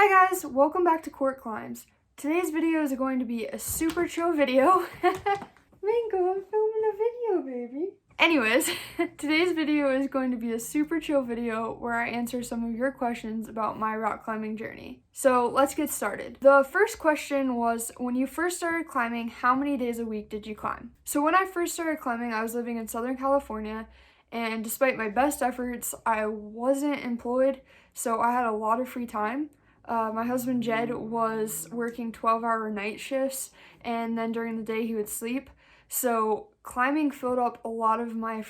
Hi guys, welcome back to Court Climbs. Today's video is going to be a super chill video. Mingo, I'm filming a video, baby. Anyways, today's video is going to be a super chill video where I answer some of your questions about my rock climbing journey. So let's get started. The first question was, when you first started climbing, how many days a week did you climb? So when I first started climbing, I was living in Southern California, and despite my best efforts, I wasn't employed, so I had a lot of free time. My husband Jed was working 12-hour night shifts, and then during the day he would sleep. So climbing filled up a lot of my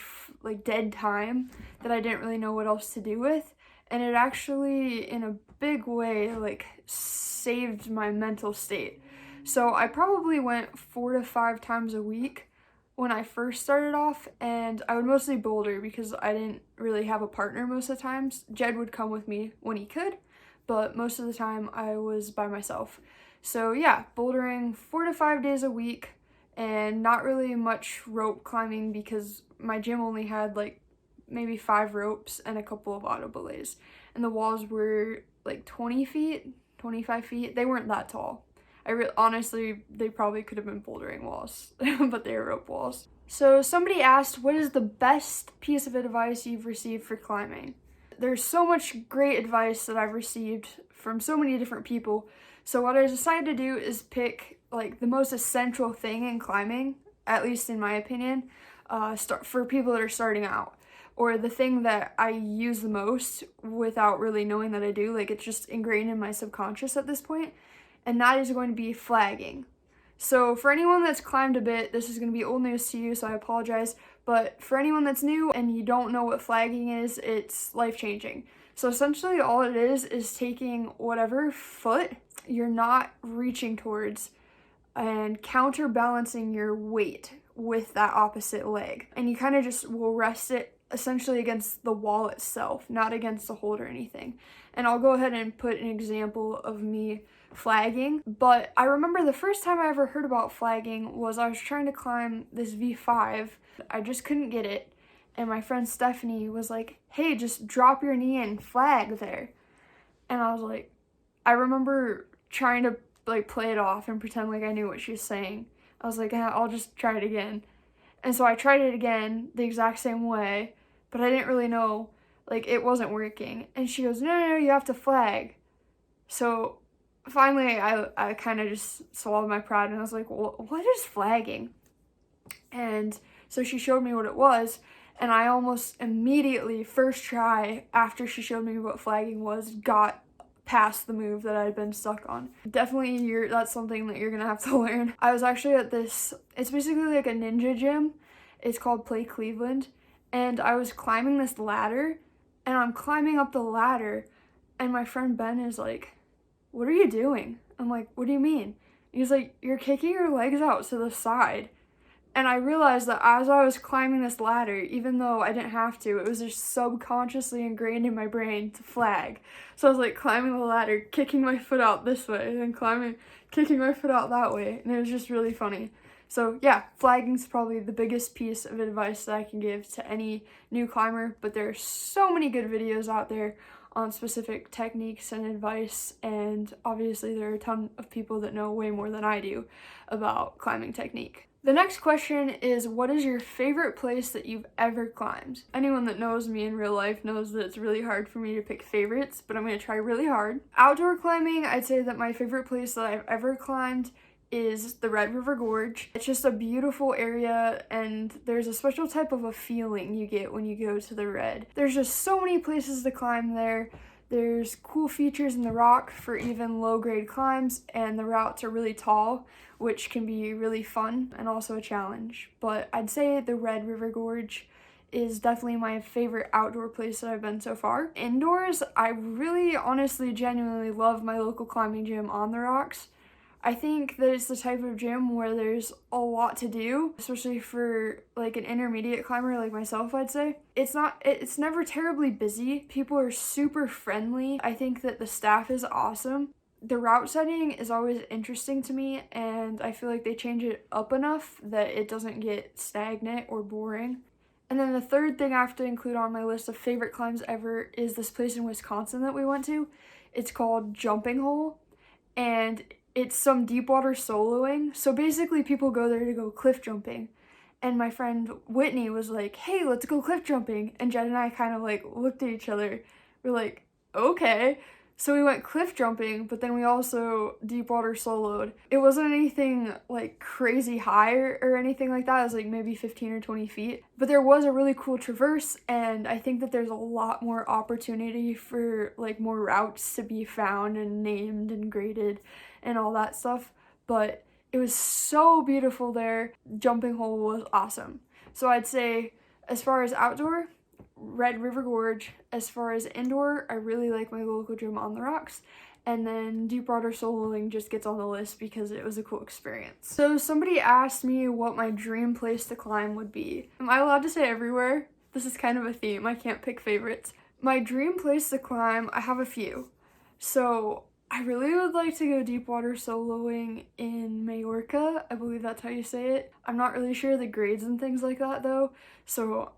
dead time that I didn't really know what else to do with, and it actually in a big way saved my mental state. So I probably went 4 to 5 times a week when I first started off, and I would mostly boulder because I didn't really have a partner most of the times. Jed would come with me when he could, but most of the time I was by myself. So yeah, bouldering 4 to 5 days a week, and not really much rope climbing because my gym only had maybe 5 ropes and a couple of auto belays. And the walls were 20 feet, 25 feet. They weren't that tall. Honestly, they probably could have been bouldering walls, but they were rope walls. So somebody asked, what is the best piece of advice you've received for climbing? There's so much great advice that I've received from so many different people. So what I decided to do is pick the most essential thing in climbing, at least in my opinion, for people that are starting out, or the thing that I use the most without really knowing that I do. It's just ingrained in my subconscious at this point, and that is going to be flagging. So for anyone that's climbed a bit, this is going to be old news to you, so I apologize. But for anyone that's new and you don't know what flagging is, it's life-changing. So essentially all it is taking whatever foot you're not reaching towards and counterbalancing your weight with that opposite leg. And you kind of just will rest it essentially against the wall itself, not against the hold or anything. And I'll go ahead and put an example of me flagging. But I remember the first time I ever heard about flagging was I was trying to climb this V5. I just couldn't get it. And my friend Stephanie was like, hey, just drop your knee and flag there. And I was like, I remember trying to play it off and pretend like I knew what she was saying. I was like, I'll just try it again. And so I tried it again the exact same way, but I didn't really know, it wasn't working. And she goes, no, you have to flag. So finally, I kind of just swallowed my pride, and I was like, well, what is flagging? And so she showed me what it was, and I almost immediately, first try, after she showed me what flagging was, got past the move that I'd been stuck on. Definitely, that's something that you're gonna have to learn. I was actually at this, it's basically like a ninja gym. It's called Play Cleveland, and I was climbing this ladder, and I'm climbing up the ladder, and my friend Ben is like, what are you doing? I'm like, what do you mean? He's like, you're kicking your legs out to the side. And I realized that as I was climbing this ladder, even though I didn't have to, it was just subconsciously ingrained in my brain to flag. So I was climbing the ladder, kicking my foot out this way, and then kicking my foot out that way. And it was just really funny. So yeah, flagging is probably the biggest piece of advice that I can give to any new climber, but there are so many good videos out there on specific techniques and advice, and obviously there are a ton of people that know way more than I do about climbing technique. The next question is, what is your favorite place that you've ever climbed? Anyone that knows me in real life knows that it's really hard for me to pick favorites, but I'm going to try really hard. Outdoor climbing, I'd say that my favorite place that I've ever climbed is the Red River Gorge. It's just a beautiful area, and there's a special type of a feeling you get when you go to the Red. There's just so many places to climb there. There's cool features in the rock for even low-grade climbs, and the routes are really tall, which can be really fun and also a challenge. But I'd say the Red River Gorge is definitely my favorite outdoor place that I've been so far. Indoors, I really honestly genuinely love my local climbing gym on the rocks. I think that it's the type of gym where there's a lot to do, especially for an intermediate climber like myself, I'd say. It's never terribly busy. People are super friendly. I think that the staff is awesome. The route setting is always interesting to me, and I feel like they change it up enough that it doesn't get stagnant or boring. And then the third thing I have to include on my list of favorite climbs ever is this place in Wisconsin that we went to. It's called Jumping Hole, and it's some deep water soloing. So basically people go there to go cliff jumping. And my friend Whitney was like, hey, let's go cliff jumping. And Jed and I kind of like looked at each other. We're like, okay. So we went cliff jumping, but then we also deep water soloed. It wasn't anything like crazy high or anything like that. It was like maybe 15 or 20 feet. But there was a really cool traverse, and I think that there's a lot more opportunity for like more routes to be found and named and graded and all that stuff. But it was so beautiful there. Jumping Hole was awesome. So I'd say as far as outdoor, Red River Gorge. As far as indoor, I really like my local gym on the rocks. And then deep water soloing just gets on the list because it was a cool experience. So somebody asked me what my dream place to climb would be. Am I allowed to say everywhere? This is kind of a theme. I can't pick favorites. My dream place to climb, I have a few. So I really would like to go deep water soloing in Majorca. I believe that's how you say it. I'm not really sure the grades and things like that though. So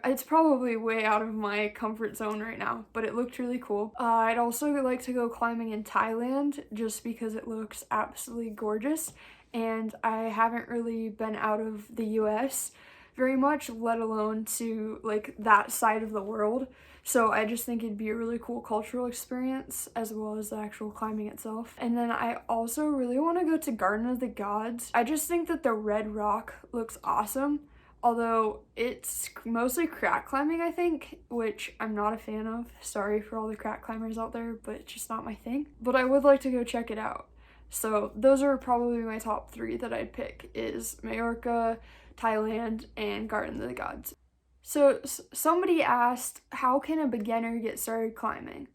it's probably way out of my comfort zone right now, but it looked really cool. I'd also like to go climbing in Thailand just because it looks absolutely gorgeous, and I haven't really been out of the US very much, let alone to like that side of the world. So I just think it'd be a really cool cultural experience as well as the actual climbing itself. And then I also really want to go to Garden of the Gods. I just think that the red rock looks awesome. Although it's mostly crack climbing, I think, which I'm not a fan of. Sorry for all the crack climbers out there, but it's just not my thing. But I would like to go check it out. So those are probably my top 3 that I'd pick, is Majorca, Thailand, and Garden of the Gods. So somebody asked, how can a beginner get started climbing?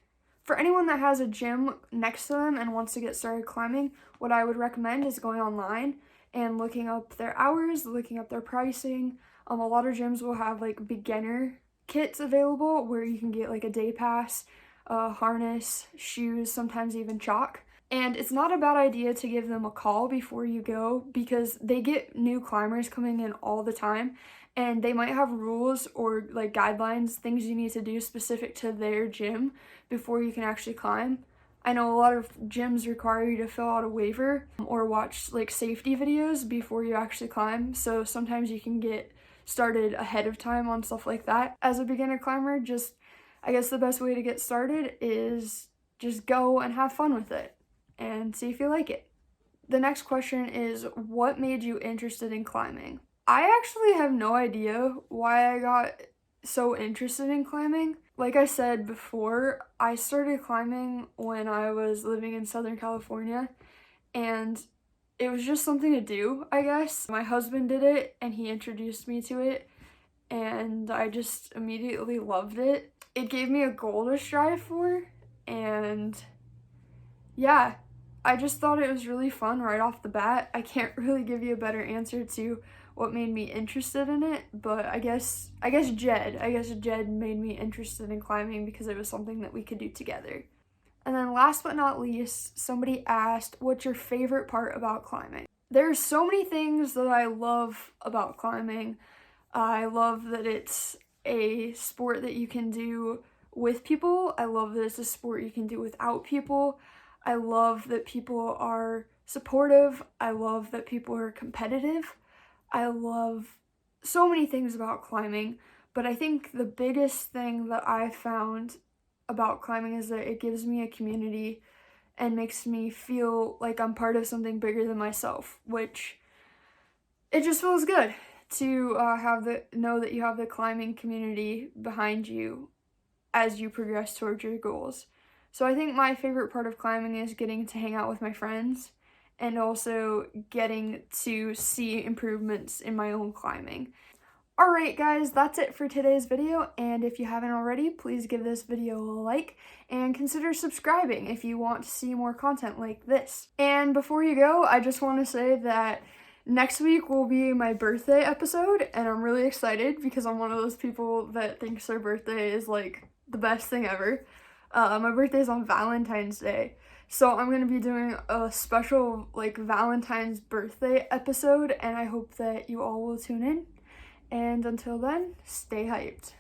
For anyone that has a gym next to them and wants to get started climbing, what I would recommend is going online and looking up their hours, looking up their pricing. A lot of gyms will have like beginner kits available where you can get like a day pass, harness, shoes, sometimes even chalk. And it's not a bad idea to give them a call before you go because they get new climbers coming in all the time, and they might have rules or like guidelines, things you need to do specific to their gym before you can actually climb. I know a lot of gyms require you to fill out a waiver or watch like safety videos before you actually climb, so sometimes you can get started ahead of time on stuff like that. As a beginner climber, I guess the best way to get started is just go and have fun with it and see if you like it. The next question is, what made you interested in climbing? I actually have no idea why I got so interested in climbing. Like I said before, I started climbing when I was living in Southern California, and it was just something to do, I guess. My husband did it and he introduced me to it, and I just immediately loved it. It gave me a goal to strive for, and yeah, I just thought it was really fun right off the bat. I can't really give you a better answer to what made me interested in it, but I guess Jed made me interested in climbing because it was something that we could do together. And then last but not least, somebody asked, what's your favorite part about climbing? There's so many things that I love about climbing. I love that it's a sport that you can do with people. I love that it's a sport you can do without people. I love that people are supportive. I love that people are competitive. I love so many things about climbing, but I think the biggest thing that I found about climbing is that it gives me a community and makes me feel like I'm part of something bigger than myself, which it just feels good to know that you have the climbing community behind you as you progress towards your goals. So I think my favorite part of climbing is getting to hang out with my friends and also getting to see improvements in my own climbing. Alright guys, that's it for today's video, and if you haven't already, please give this video a like and consider subscribing if you want to see more content like this. And before you go, I just want to say that next week will be my birthday episode, and I'm really excited because I'm one of those people that thinks their birthday is like the best thing ever. My birthday is on Valentine's Day, so I'm going to be doing a special like Valentine's birthday episode, and I hope that you all will tune in. And until then, stay hyped.